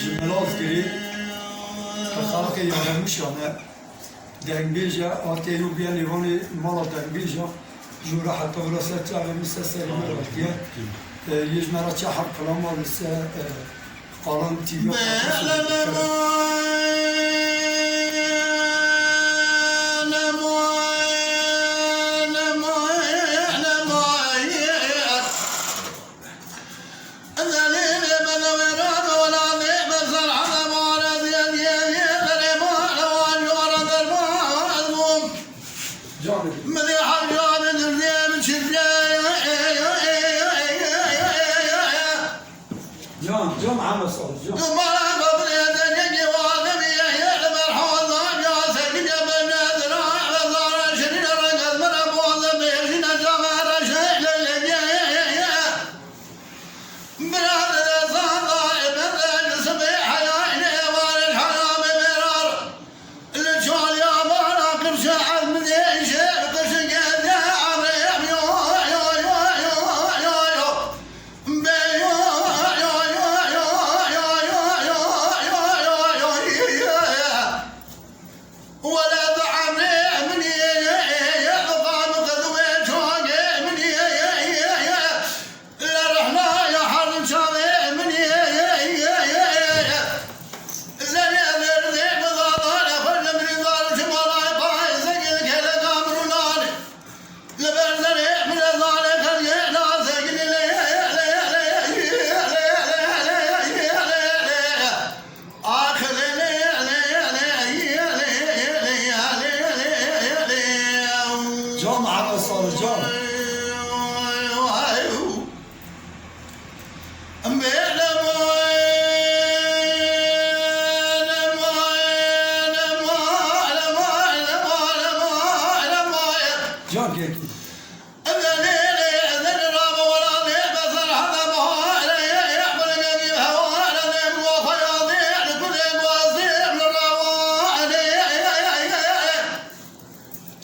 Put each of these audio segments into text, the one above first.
جملات گری خلق یارمش آنه دنبیجا آتیو بیا لیوانی مالا دنبیجا جورا حتی ورسات چاقه مثل سری مراتیه یجمرا چه حق کلام مثل قرآن تیو جام عام صار جام جام عام صار جام جام كيف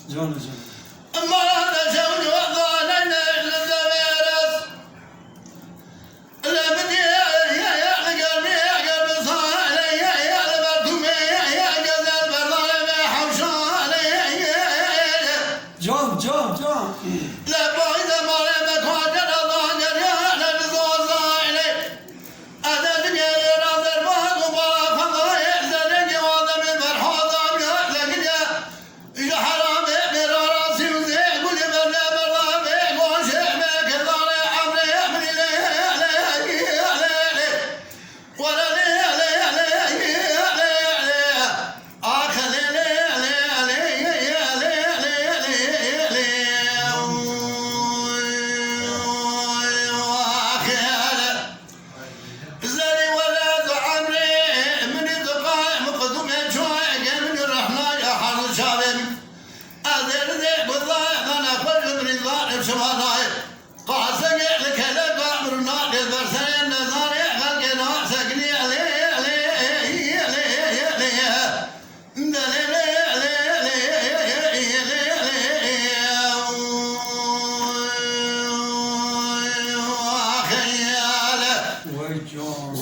جان جان جام جام جام وي جون